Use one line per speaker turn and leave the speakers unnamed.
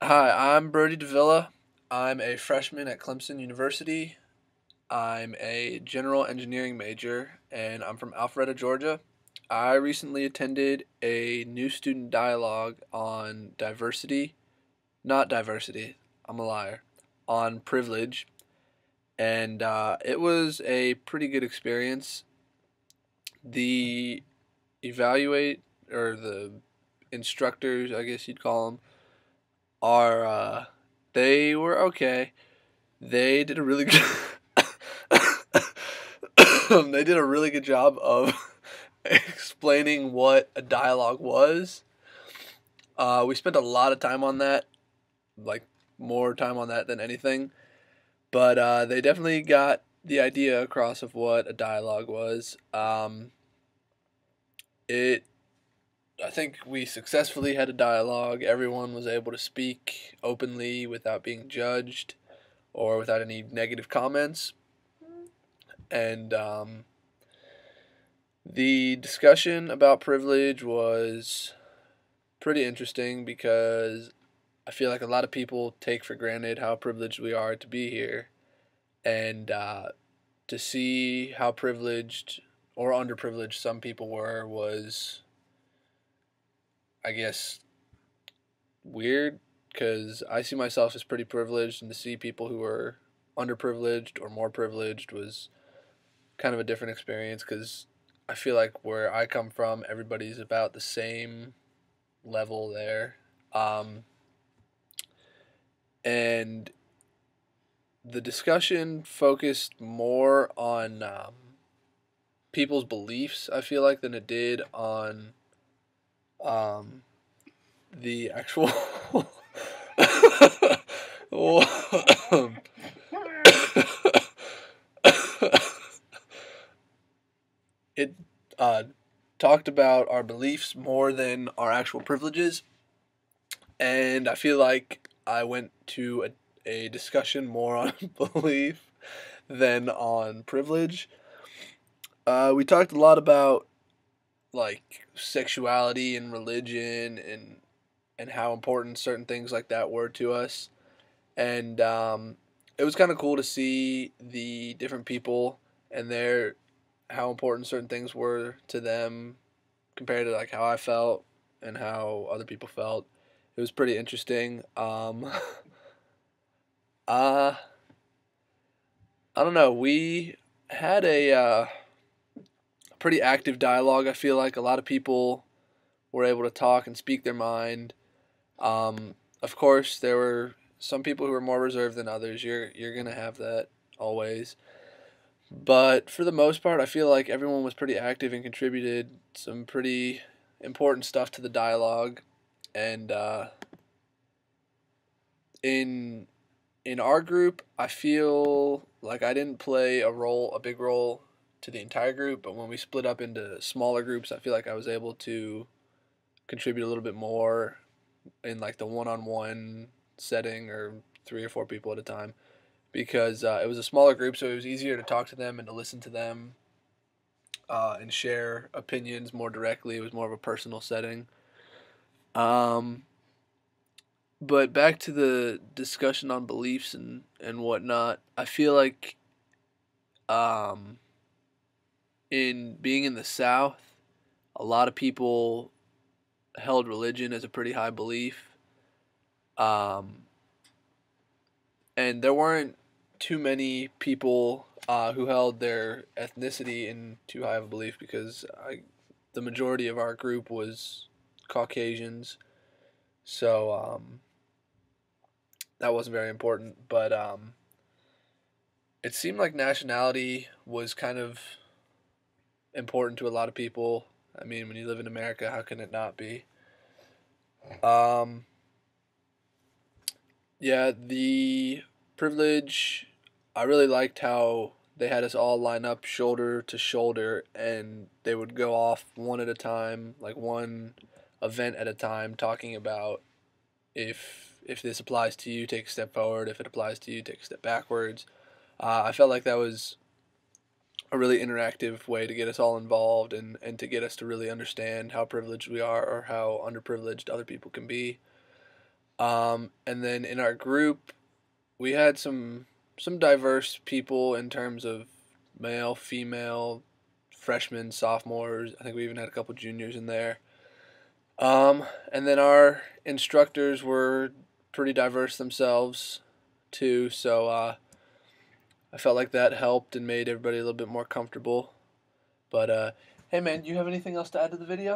Hi, I'm Brodie Davila. I'm a freshman at Clemson University. I'm a general engineering major, and I'm from Alpharetta, Georgia. I recently attended a new student dialogue on diversity, not diversity, I'm a liar, on privilege, and it was a pretty good experience. The evaluate, or the instructors, I guess you'd call them, are, they were okay. They did a really good they did a really good job of explaining what a dialogue was. We spent a lot of time on that, like more time on that than anything. But they definitely got the idea across of what a dialogue was. It I think we successfully had a dialogue. Everyone was able to speak openly without being judged or without any negative comments. And the discussion about privilege was pretty interesting because I feel like a lot of people take for granted how privileged we are to be here. And to see how privileged or underprivileged some people were was, I guess, weird because I see myself as pretty privileged, and to see people who were underprivileged or more privileged was kind of a different experience because I feel like where I come from, everybody's about the same level there. Um, and the discussion focused more on people's beliefs, I feel like, than it did on um, the actual. It uh, talked about our beliefs more than our actual privileges, and I feel like I went to a discussion more on belief than on privilege. We talked a lot about like sexuality and religion and how important certain things like that were to us, and it was kind of cool to see the different people and their how important certain things were to them compared to like how I felt and how other people felt. It was pretty interesting. Uh, I don't know. We had a pretty active dialogue. I feel like a lot of people were able to talk and speak their mind. Of course, there were some people who were more reserved than others. You're gonna have that always. But for the most part, I feel like everyone was pretty active and contributed some pretty important stuff to the dialogue. And in in our group, I feel like I didn't play a big role to the entire group. But when we split up into smaller groups, I feel like I was able to contribute a little bit more in like the one-on-one setting or three or four people at a time because it was a smaller group, so it was easier to talk to them and to listen to them and share opinions more directly. It was more of a personal setting. Um, but back to the discussion on beliefs and whatnot, I feel like um, in being in the South, a lot of people held religion as a pretty high belief. Um, and there weren't too many people who held their ethnicity in too high of a belief because the majority of our group was Caucasians, so that wasn't very important. But it seemed like nationality was kind of important to a lot of people. I mean, when you live in America, how can it not be? Um, yeah, the privilege, I really liked how they had us all line up shoulder to shoulder and they would go off one at a time, like one event at a time, talking about if this applies to you, take a step forward. If it applies to you, take a step backwards. I felt like that was a really interactive way to get us all involved and to get us to really understand how privileged we are or how underprivileged other people can be. And then in our group, we had some diverse people in terms of male, female, freshmen, sophomores. I think we even had a couple juniors in there. And then our instructors were pretty diverse themselves too, so I felt like that helped and made everybody a little bit more comfortable. But hey man, do you have anything else to add to the video?